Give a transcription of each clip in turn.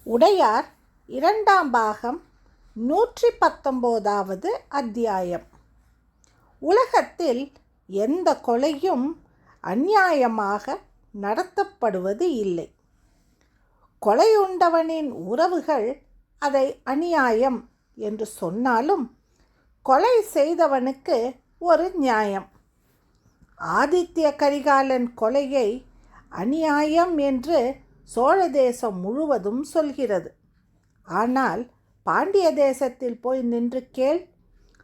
உடையார் 2ஆம் பாகம் 119வது அத்தியாயம். உலகத்தில் எந்த கொலையும் அநியாயமாக நடத்தப்படுவது இல்லை. கொலையுண்டவனின் உறவுகள் அதை அநியாயம் என்று சொன்னாலும் கொலை செய்தவனுக்கு ஒரு நியாயம். ஆதித்ய கரிகாலன் கொலையை அநியாயம் என்று சோழ தேசம் முழுவதும் சொல்கிறது. ஆனால் பாண்டிய தேசத்தில் போய் நின்று கேள்,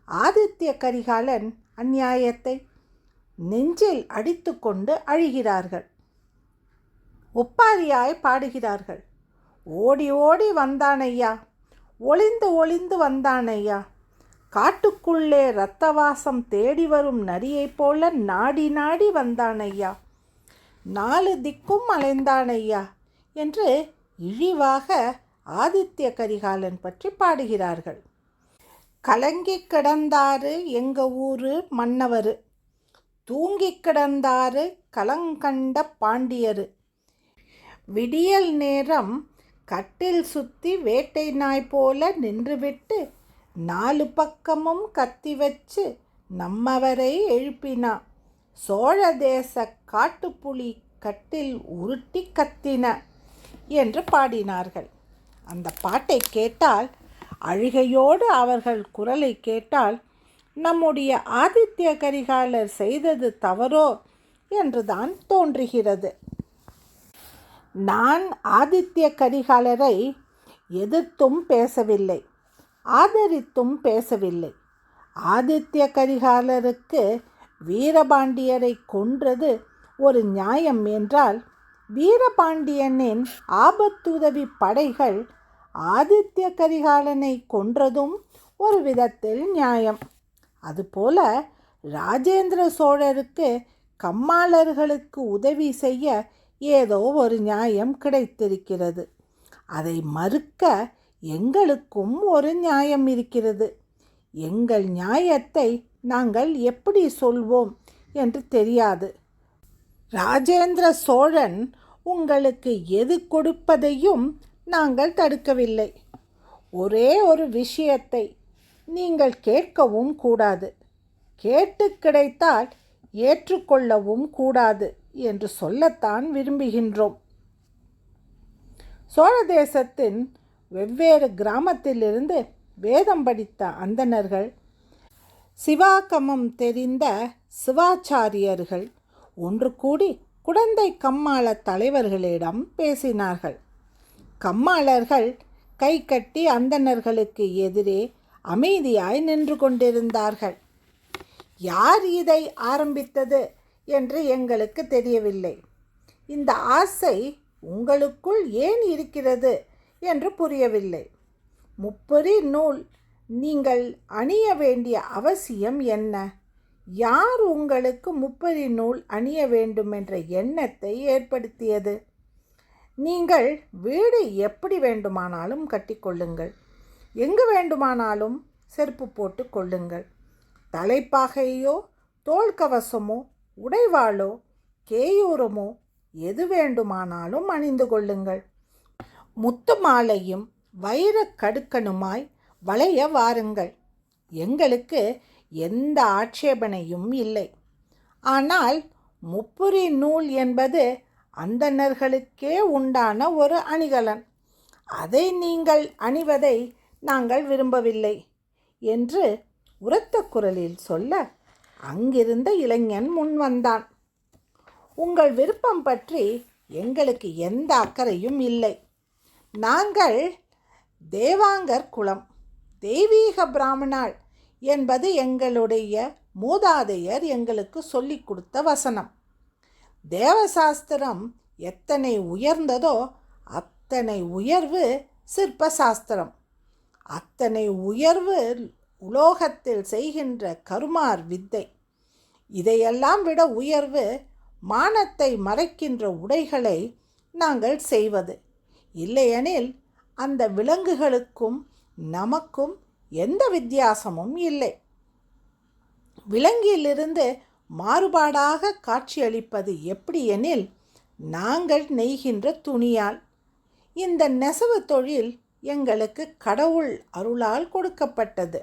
ஆதித்ய கரிகாலன் அநியாயத்தை நெஞ்சில் அடித்து கொண்டு அழுகிறார்கள். ஒப்பாரியாய் பாடுகிறார்கள். ஓடி ஓடி வந்தானையா, ஒளிந்து ஒளிந்து வந்தானையா, காட்டுக்குள்ளே இரத்தவாசம் தேடி வரும் நரியைப் போல நாடி நாடி வந்தானையா, 4 திக்கும் அலைந்தானையா என்று இழிவாக ஆதித்ய கரிகாலன் பற்றி பாடுகிறார்கள். கலங்கி கிடந்தாரு எங்க ஊரு மன்னவரு, தூங்கி கிடந்தாரு கலங்கண்ட பாண்டியரு, விடியல் நேரம் கட்டில் சுத்தி வேட்டை நாய் போல நின்றுவிட்டு 4 பக்கமும் கத்தி வச்சு நம்மவரை எழுப்பினா, சோழ தேச காட்டுப்புலி கட்டில் உருட்டி கத்தின என்று பாடினார்கள். அந்த பாட்டை கேட்டால், அழுகையோடு அவர்கள் குரலை கேட்டால், நம்முடைய ஆதித்ய கரிகாலர் செய்தது தவறோ என்றுதான் தோன்றுகிறது. நான் ஆதித்ய கரிகாலரை எதிர்த்தும் பேசவில்லை, ஆதரித்தும் பேசவில்லை. ஆதித்ய கரிகாலருக்கு வீரபாண்டியரை கொன்றது ஒரு நியாயம் என்றால், வீரபாண்டியனின் ஆபத்துதவி படைகள் ஆதித்ய கரிகாலனை கொன்றதும் ஒரு விதத்தில் நியாயம். அதுபோல ராஜேந்திர சோழருக்கு கம்மாளர்களுக்கு உதவி செய்ய ஏதோ ஒரு நியாயம் கிடைத்திருக்கிறது. அதை மறுக்க எங்களுக்கும் ஒரு நியாயம் இருக்கிறது. எங்கள் நியாயத்தை நாங்கள் எப்படி சொல்வோம் என்று தெரியாது. ராஜேந்திர சோழன் உங்களுக்கு எது கொடுப்பதையும் நாங்கள் தடுக்கவில்லை. ஒரே ஒரு விஷயத்தை நீங்கள் கேட்கவும் கூடாது, கேட்டு கிடைத்தால் ஏற்றுக்கொள்ளவும் கூடாது என்று சொல்லத்தான் விரும்புகின்றோம். சோழ தேசத்தின் வெவ்வேறு கிராமத்திலிருந்து வேதம் படித்த அந்தணர்கள், சிவாகமம் தெரிந்த சிவாச்சாரியர்கள் ஒன்று கூடி குடந்தை கம்மாள தலைவர்களிடம் பேசினார்கள். கம்மாளர்கள் கை கட்டி அந்தணர்களுக்கு எதிரே அமைதியாய் நின்று கொண்டிருந்தார்கள். யார் இதை ஆரம்பித்தது என்று எங்களுக்கு தெரியவில்லை. இந்த ஆசை உங்களுக்குள் ஏன் இருக்கிறது என்று புரியவில்லை. முப்பரி நூல் நீங்கள் அணிய வேண்டிய அவசியம் என்ன? யார் உங்களுக்கு முப்பரி நூல் அணிய வேண்டும் என்ற எண்ணத்தை ஏற்படுத்தியது? நீங்கள் வீடு எப்படி வேண்டுமானாலும் கட்டிக்கொள்ளுங்கள், எங்கு வேண்டுமானாலும் செருப்பு போட்டு கொள்ளுங்கள், தலைப்பாகையோ தோள்கவசமோ உடைவாளோ கேயூரமோ எது வேண்டுமானாலும் அணிந்து கொள்ளுங்கள், முத்து மாலையும் வைர கடுக்கனுமாய் வளைய வாருங்கள், எங்களுக்கு எந்த ஆட்சேபனையும் இல்லை. ஆனால் முப்புரி நூல் என்பது அந்தணர்களுக்கே உண்டான ஒரு அணிகலன், அதை நீங்கள் அணிவதை நாங்கள் விரும்பவில்லை என்று உரத்த குரலில் சொல்ல, அங்கிருந்த இளைஞன் முன் வந்தான். உங்கள் விருப்பம் பற்றி எங்களுக்கு எந்த அக்கறையும் இல்லை. நாங்கள் தேவாங்கர் குலம், தெய்வீக பிராமணாள் என்பது எங்களுடைய மூதாதையர் எங்களுக்கு சொல்லிக் கொடுத்த வசனம். தேவசாஸ்திரம் எத்தனை உயர்ந்ததோ அத்தனை உயர்வு சிற்பசாஸ்திரம், அத்தனை உயர்வு உலோகத்தில் செய்கின்ற கருமார் வித்தை, இதையெல்லாம் விட உயர்வு மானத்தை மறைக்கின்ற உடைகளை நாங்கள் செய்வது. இல்லையெனில் அந்த விலங்குகளுக்கும் நமக்கும் எந்த வித்தியாசமும் இல்லை. விலங்கிலிருந்து மாறுபாடாக காட்சியளிப்பது எப்படி எனில், நாங்கள் நெய்கின்ற துணியால். இந்த நெசவு தொழில் எங்களுக்கு கடவுள் அருளால் கொடுக்கப்பட்டது.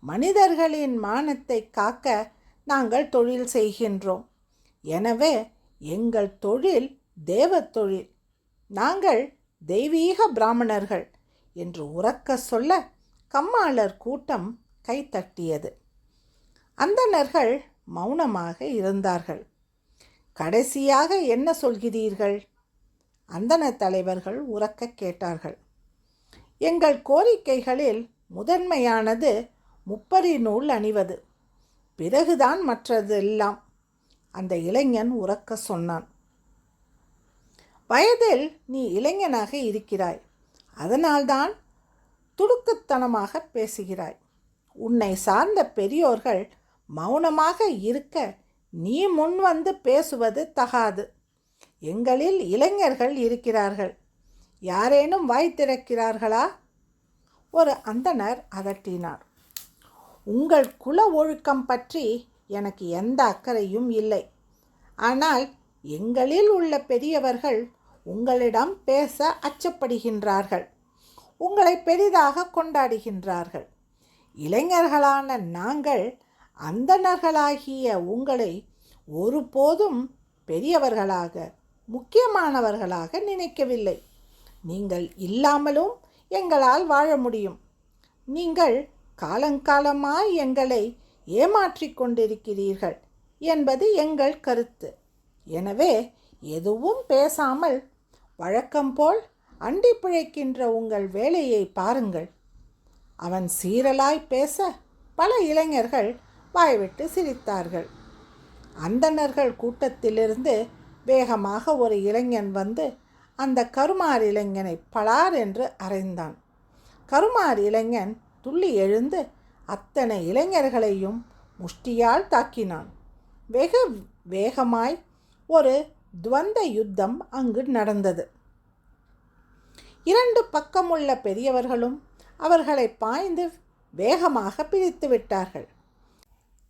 மனிதர்களின் மானத்தை காக்க நாங்கள் தொழில் செய்கின்றோம். எனவே எங்கள் தொழில் தேவ தொழில். நாங்கள் தெய்வீக பிராமணர்கள் என்று உரக்க சொல்ல கம்மாளர் கூட்டம் கைத்தட்டியது. அந்தணர்கள் மௌனமாக இருந்தார்கள். கடைசியாக என்ன சொல்கிறீர்கள்? அந்தண தலைவர்கள் உரக்க கேட்டார்கள். எங்கள் கோரிக்கைகளில் முதன்மையானது முப்பரி நூல் அணிவது, பிறகுதான் மற்றதெல்லாம், அந்த இளைஞன் உரக்க சொன்னான். வயதில் நீ இளைஞனாக இருக்கிறாய், அதனால்தான் துடுக்குத்தனமாக பேசுகிறாய். உன்னை சார்ந்த பெரியோர்கள் மௌனமாக இருக்க நீ முன் வந்து பேசுவது தகாது. எங்களில் இளைஞர்கள் இருக்கிறார்கள், யாரேனும் வாய் திறக்கிறார்களா? ஒரு அந்தணர் அதட்டினார். உங்கள் குல ஒழுக்கம் பற்றி எனக்கு எந்த அக்கறையும் இல்லை. ஆனால் எங்களில் உள்ள பெரியவர்கள் உங்களிடம் பேச அச்சப்படுகின்றார்கள், உங்களை பெரிதாக கொண்டாடுகின்றார்கள். இளைஞர்களான நாங்கள் அந்தணர்களாகிய உங்களை ஒருபோதும் பெரியவர்களாக முக்கியமானவர்களாக நினைக்கவில்லை. நீங்கள் இல்லாமலும் எங்களால் வாழ முடியும். நீங்கள் காலங்காலமாய் எங்களை ஏமாற்றிக் கொண்டிருக்கிறீர்கள் என்பது எங்கள் கருத்து. எனவே எதுவும் பேசாமல் வழக்கம்போல் அண்டி பிழைக்கின்ற உங்கள் வேலையை பாருங்கள். அவன் சீரலாய் பேச பல இளைஞர்கள் வாய்விட்டு சிரித்தார்கள். அந்தணர்கள் கூட்டத்திலிருந்து வேகமாக ஒரு இளைஞன் வந்து அந்த கருமார் இளைஞனை பலார் என்று அறைந்தான். கருமார் இளைஞன் துள்ளி எழுந்து அத்தனை இளைஞர்களையும் முஷ்டியால் தாக்கினான். வெகு வேகமாய் ஒரு துவந்த யுத்தம் அங்கு நடந்தது. இரண்டு பக்கமுள்ள பெரியவர்களும் அவர்களை பாய்ந்து வேகமாக பிரித்து விட்டார்கள்.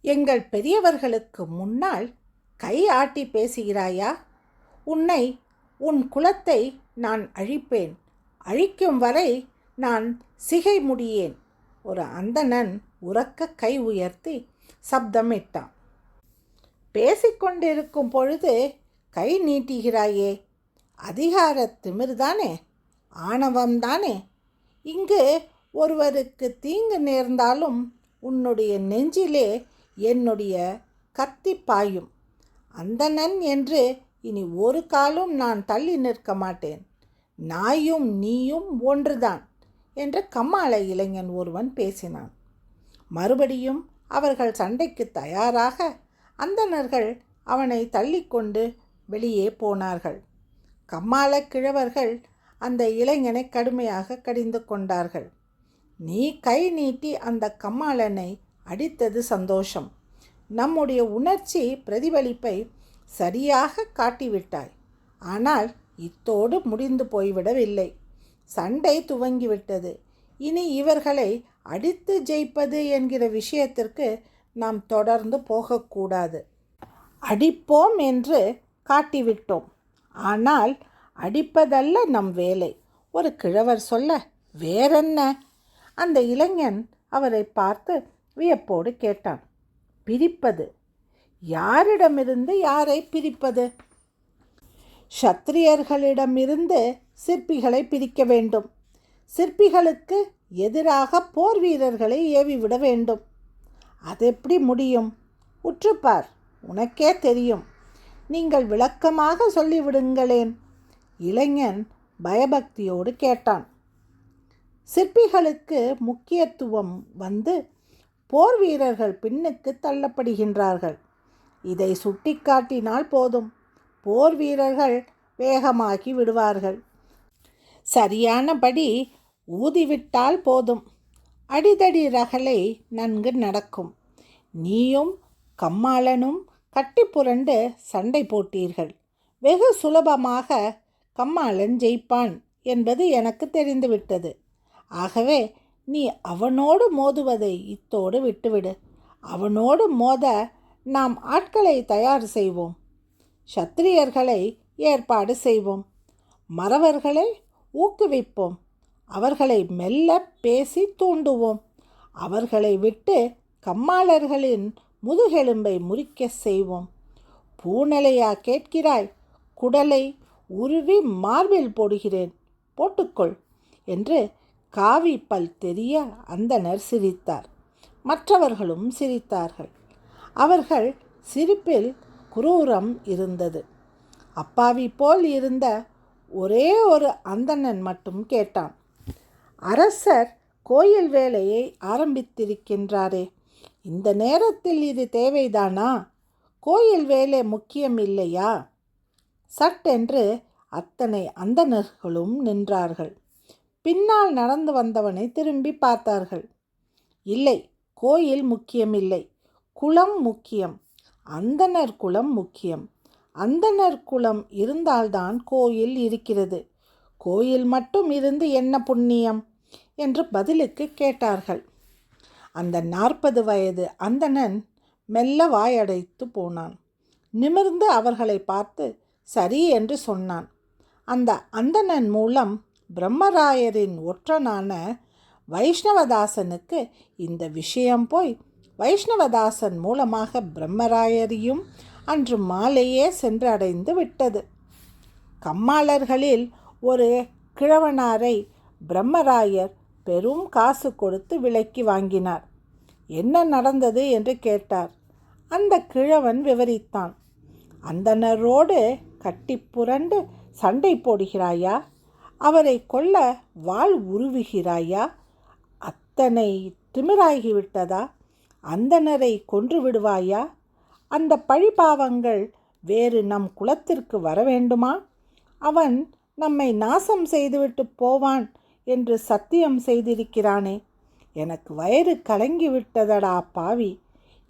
எங்கள் பெரியவர்களுக்கு முன்னால் கை ஆட்டி பேசுகிறாயா? உன் குலத்தை நான் அழிப்பேன், அழிக்கும் வரை நான் சிகை முடியேன். ஒரு அந்தணன் உரக்க கை உயர்த்தி சப்தமிட்டான். பேசிக்கொண்டிருக்கும் பொழுது கை நீட்டுகிறாயே, அதிகார திமிர்தானே, ஆணவம்தானே? இங்கு ஒருவருக்கு தீங்கு நேர்ந்தாலும் உன்னுடைய நெஞ்சிலே என்னுடைய கத்தி பாயும். அந்தணன் என்று இனி ஒரு காலும் நான் தள்ளி நிற்க மாட்டேன். நாயும் நீயும் ஒன்றுதான் என்று கம்மாள இளைஞன் ஒருவன் பேசினான். மறுபடியும் அவர்கள் சண்டைக்கு தயாராக அந்தணர்கள் அவனை தள்ளிக்கொண்டு வெளியே போனார்கள். கம்மாள கிழவர்கள் அந்த இளைஞனை கடுமையாக கடிந்து கொண்டார்கள். நீ கை நீட்டி அந்த கம்மாளனை அடித்தது சந்தோஷம். நம்முடைய உணர்ச்சி பிரதிபலிப்பை சரியாக காட்டிவிட்டாய். ஆனால் இத்தோடு முடிந்து போய்விடவில்லை. சண்டை துவங்கிவிட்டது. இனி இவர்களை அடித்து ஜெயிப்பது என்கிற விஷயத்திற்கு நாம் தொடர்ந்து போகக்கூடாது. அடிப்போம் என்று காட்டிவிட்டோம், ஆனால் அடிப்பதல்ல நம் வேலை. ஒரு கிழவர் சொல்ல, வேறென்ன? அந்த இளைஞன் அவரை பார்த்து வியப்போடு கேட்டான். பிரிப்பது? யாரிடமிருந்து யாரை பிரிப்பது? சத்திரியர்களிடமிருந்து சிற்பிகளை பிரிக்க வேண்டும். சிற்பிகளுக்கு எதிராக போர் வீரர்களை ஏவிவிட வேண்டும். அதெப்படி முடியும்? உற்றுப்பார், உனக்கே தெரியும். நீங்கள் விளக்கமாக சொல்லிவிடுங்களேன். இளைஞன் பயபக்தியோடு கேட்டான். சிற்பிகளுக்கு முக்கியத்துவம் வந்து போர் வீரர்கள் பின்னுக்கு தள்ளப்படுகின்றார்கள். இதை சுட்டிக்காட்டினால் போதும், போர் வீரர்கள் வேகமாகி விடுவார்கள். சரியானபடி ஊதிவிட்டால் போதும், அடிதடி ரகளை நன்கு நடக்கும். நீயும் கம்மாளனும் கட்டி புரண்டு சண்டை போட்டீர்கள். வெகு சுலபமாக கம்மாளன் ஜெயிப்பான் என்பது எனக்கு தெரிந்துவிட்டது. ஆகவே நீ அவனோடு மோதுவதை இத்தோடு விட்டுவிடு. அவனோடு மோத நாம் ஆட்களை தயார் செய்வோம். சத்திரியர்களை ஏற்பாடு செய்வோம். மறவர்களை ஊக்குவிப்போம். அவர்களை மெல்ல பேசி தூண்டுவோம். அவர்களை விட்டு கம்மாளர்களின் முதுகெலும்பை முறிக்க செய்வோம். பூனலையா கேட்கிறாய்? குடலை உருவி மார்பில் போடுகிறேன், போட்டுக்கொள் என்று காவி பல் தெரிய அந்தணர் சிரித்தார். மற்றவர்களும் சிரித்தார்கள். அவர்கள் சிரிப்பில் குரூரம் இருந்தது. அப்பாவி போல் இருந்த ஒரே ஒரு அந்தணன் மட்டும் கேட்டான், அரசர் கோயில் வேலையை ஆரம்பித்திருக்கின்றாரே, இந்த நேரத்தில் இது தேவைதானா? கோயில் வேலை முக்கியம் இல்லையா? சட்டென்று அத்தனை அந்தணர்களும் நின்றார்கள். பின்னால் நடந்து வந்தவனை திரும்பி பார்த்தார்கள். இல்லை, கோயில் முக்கியமில்லை, குலம் முக்கியம். அந்தணர் குலம் முக்கியம். அந்தணர் குலம் இருந்தால்தான் கோயில் இருக்கிறது. கோயில் மட்டும் இருந்து என்ன புண்ணியம் என்று பதிலுக்கு கேட்டார்கள். அந்த 40 வயது அந்தணன் மெல்ல வாயடைத்து போனான். நிமிர்ந்து அவர்களை பார்த்து சரி என்று சொன்னான். அந்த அந்தணன் மூலம் பிரம்மராயரின் ஒற்றனான வைஷ்ணவதாசனுக்கு இந்த விஷயம் போய் வைஷ்ணவதாசன் மூலமாக பிரம்மராயரையும் அன்று மாலையே சென்று அடைந்து விட்டது. கம்மாளர்களில் ஒரு கிழவனாரை பிரம்மராயர் பெரும் காசு கொடுத்து விலைக்கு வாங்கினார். என்ன நடந்தது என்று கேட்டார். அந்த கிழவன் விவரித்தான். அந்தணரோடு கட்டி புரண்டு சண்டை போடுகிறாயா? அவரை கொல்ல வாள் உருவுகிறாயா? அத்தனை திமிராகிவிட்டதா? அந்தணரை கொன்று விடுவாயா? அந்த பழிபாவங்கள் வேறு நம் குலத்திற்கு வர வேண்டுமா? அவன் நம்மை நாசம் செய்துவிட்டு போவான் என்று சத்தியம் செய்திருக்கிறானே. எனக்கு வயிறு கலங்கிவிட்டதடா பாவி,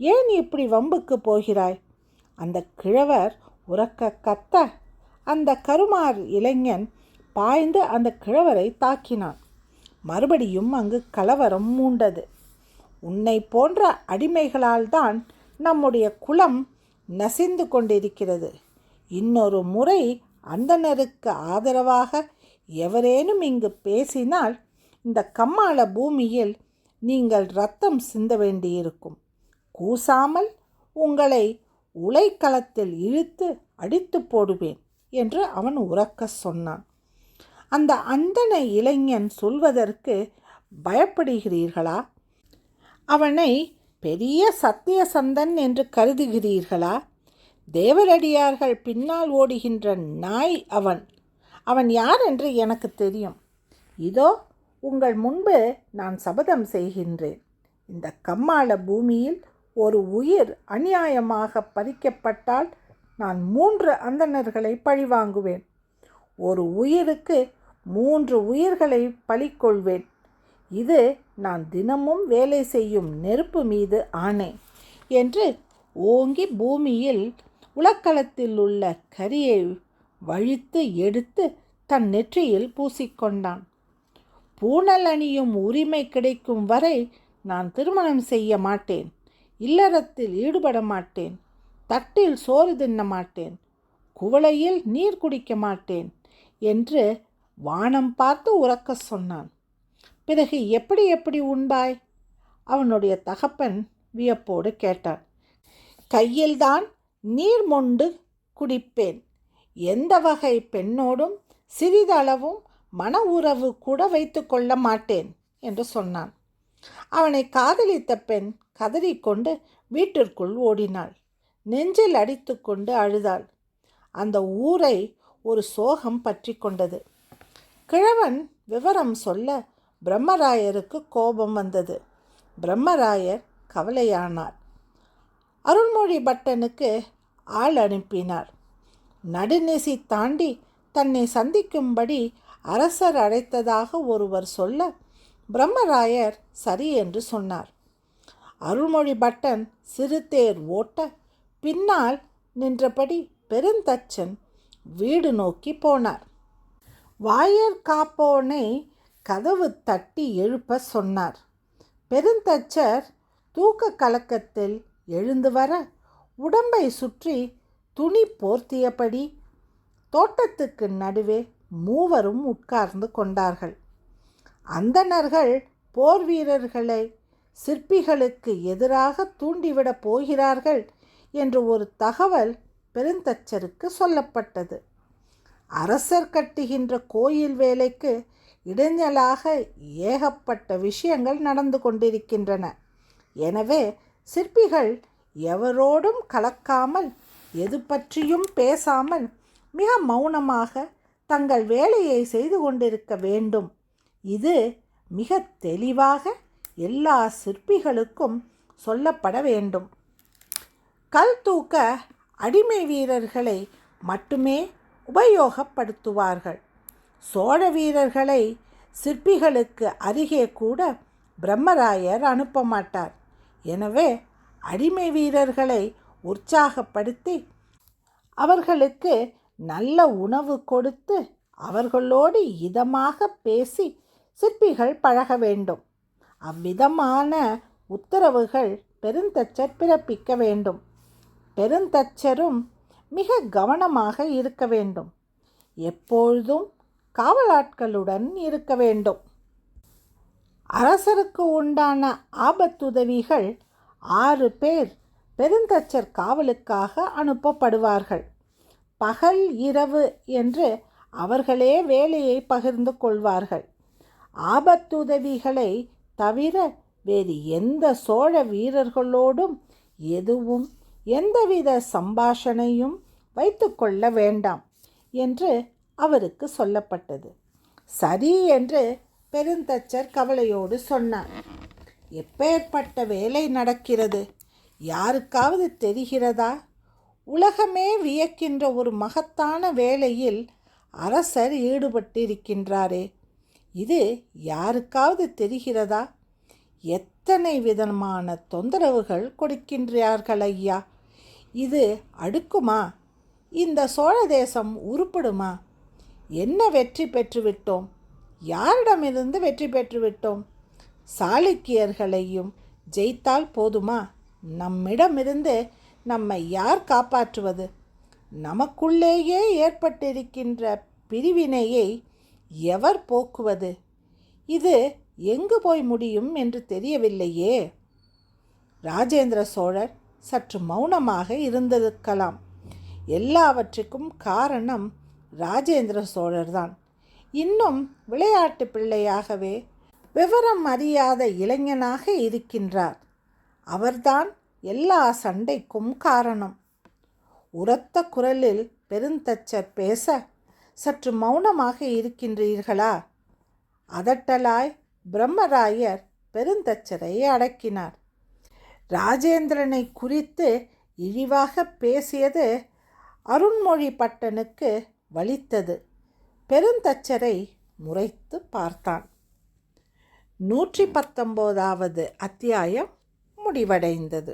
ஏன் இப்படி வம்புக்கு போகிறாய்? அந்த கிழவர் உரக்க கத்த அந்த கருமார் இளைஞன் பாய்ந்து அந்த கிழவரை தாக்கினான். மறுபடியும் அங்கு கலவரம் மூண்டது. உன்னை போன்ற அடிமைகளால் தான் நம்முடைய குலம் நசிந்து கொண்டிருக்கிறது. இன்னொரு முறை அந்தணருக்கு ஆதரவாக எவரேனும் இங்கு பேசினால் இந்த கம்மாள பூமியில் நீங்கள் இரத்தம் சிந்த வேண்டியிருக்கும். கூசாமல் உங்களை உலைக்களத்தில் இழுத்து அடித்து போடுவேன் என்று அவன் உரக்க சொன்னான். அந்த அந்தண இளைஞன் சொல்வதற்கு பயப்படுகிறீர்களா? அவனை பெரிய சத்தியசந்தன் என்று கருதுகிறீர்களா? தேவரடியார்கள் பின்னால் ஓடுகின்ற நாய் அவன். அவன் யார் என்று எனக்கு தெரியும். இதோ உங்கள் முன்பு நான் சபதம் செய்கின்றேன். இந்த கம்மாள பூமியில் ஒரு உயிர் அநியாயமாக பறிக்கப்பட்டால் நான் 3 அந்தணர்களை பழிவாங்குவேன். ஒரு உயிருக்கு 3 உயிர்களை பழிக்கொள்வேன். இது நான் தினமும் வேலை செய்யும் நெருப்பு மீது ஆணை என்று ஓங்கி பூமியில் உலக்களத்தில் உள்ள கரியை வழித்து எடுத்து தன் நெற்றியில் பூசிக்கொண்டான். பூணல் அணியும் உரிமை கிடைக்கும் வரை நான் திருமணம் செய்ய மாட்டேன், இல்லறத்தில் ஈடுபட மாட்டேன், தட்டில் சோறு தின்ன மாட்டேன், குவளையில் நீர் குடிக்க மாட்டேன் என்று வானம் பார்த்து உரக்க சொன்னான். பிறகு எப்படி எப்படி உண்பாய்? அவனுடைய தகப்பன் வியப்போடு கேட்டான். கையில்தான் நீர் மொண்டு குடிப்பேன். எந்த வகை பெண்ணோடும் சிறிதளவும் மன உறவு கூட வைத்து கொள்ள மாட்டேன் என்று சொன்னான். அவனை காதலித்த பெண் கதறிக்கொண்டு வீட்டிற்குள் ஓடினாள். நெஞ்சில் அடித்து கொண்டு அழுதாள். அந்த ஊரை ஒரு சோகம் பற்றி கொண்டது. கிழவன் விவரம் சொல்ல பிரம்மராயருக்கு கோபம் வந்தது. பிரம்மராயர் கவலையானார். அருள்மொழி பட்டனுக்கு ஆள் அனுப்பினார். நடுநிசி தாண்டி தன்னை சந்திக்கும்படி அரசர் அழைத்ததாக ஒருவர் சொல்ல பிரம்மராயர் சரி என்று சொன்னார். அருள்மொழி பட்டன் சிறுதேர் ஓட்ட பின்னால் நின்றபடி பெருந்தச்சன் வீடு நோக்கி போனார். வாயர் காப்போனை கதவு தட்டி எழுப்ப சொன்னார். பெருந்தச்சர் தூக்க கலக்கத்தில் எழுந்து வர உடம்பை சுற்றி துணி போர்த்தியபடி தோட்டத்துக்கு நடுவே மூவரும் உட்கார்ந்து கொண்டார்கள். அந்தணர்கள் போர் வீரர்களை சிற்பிகளுக்கு எதிராக தூண்டிவிடப் போகிறார்கள் என்று ஒரு தகவல் பெருந்தச்சருக்கு சொல்லப்பட்டது. அரசர் கட்டுகின்ற கோயில் வேலைக்கு இடைஞ்சலாக ஏகப்பட்ட விஷயங்கள் நடந்து கொண்டிருக்கின்றன. எனவே சிற்பிகள் எவரோடும் கலக்காமல், எது பற்றியும் பேசாமல், மிக மௌனமாக தங்கள் வேலையை செய்து கொண்டிருக்க வேண்டும். இது மிக தெளிவாக எல்லா சிற்பிகளுக்கும் சொல்லப்பட வேண்டும். கல் தூக்க அடிமை வீரர்களை மட்டுமே உபயோகப்படுத்துவார்கள். சோழ வீரர்களை சிற்பிகளுக்கு அருகே கூட பிரம்மராயர் அனுப்ப மாட்டார். எனவே அடிமை வீரர்களை உற்சாகப்படுத்தி அவர்களுக்கு நல்ல உணவு கொடுத்து அவர்களோடு இதமாக பேசி சிற்பிகள் பழக வேண்டும். அவ்விதமான உத்தரவுகள் பெருந்தச்சர் பிறப்பிக்க வேண்டும். பெருந்தச்சரும் மிக கவனமாக இருக்க வேண்டும். எப்பொழுதும் காவலாட்களுடன் இருக்க வேண்டும். அரசருக்கு உண்டான ஆபத்துதவிகள் 6 பேர் பெருந்தச்சர் காவலுக்காக அனுப்பப்படுவார்கள். பகல் இரவு என்று அவர்களே வேலையை பகிர்ந்து கொள்வார்கள். ஆபத்துதவிகளை தவிர வேறு எந்த சோழ வீரர்களோடும் எந்தவித சம்பாஷணையும் வைத்து கொள்ள வேண்டாம் என்று அவருக்கு சொல்லப்பட்டது. சரி என்று பெருந்தச்சர் கவலையோடு சொன்னார். எப்பேற்பட்ட வேலை நடக்கிறது? யாருக்காவது தெரிகிறதா? உலகமே வியக்கின்ற ஒரு மகத்தான வேலையில் அரசர் ஈடுபட்டிருக்கின்றாரே, இது யாருக்காவது தெரிகிறதா? எத்தனை விதமான தொந்தரவுகள் கொடுக்கின்றார்கள் ஐயா! இது அடுக்குமா? இந்த சோழ தேசம் உருப்படுமா? என்ன வெற்றி பெற்றுவிட்டோம்? யாரிடமிருந்து வெற்றி பெற்றுவிட்டோம்? சாளுக்கியர்களையும் ஜெயித்தால் போதுமா? நம்மிடமிருந்து நம்மை யார் காப்பாற்றுவது? நமக்குள்ளேயே ஏற்பட்டிருக்கின்ற பிரிவினையை எவர் போக்குவது? இது எங்கு போய் முடியும் என்று தெரியவில்லையே. ராஜேந்திர சோழர் சற்று மௌனமாக இருந்திருக்கலாம். எல்லாவற்றுக்கும் காரணம் ராஜேந்திர சோழர்தான். இன்னும் விளையாட்டு பிள்ளையாகவே விவரம் அறியாத இளைஞனாக இருக்கின்றார். அவர்தான் எல்லா சண்டைக்கும் காரணம். உரத்த குரலில் பெருந்தச்சர் பேச, சற்று மௌனமாக இருக்கின்றீர்களா? அதட்டலாய் பிரம்மராயர் பெருந்தச்சரை அடக்கினார். ராஜேந்திரனை குறித்து இழிவாக பேசியது அருண்மொழி பட்டனுக்கு வலித்தது. பெருந்தச்சரை முறைத்து பார்த்தான். 119வது அத்தியாயம் முடிவடைந்தது.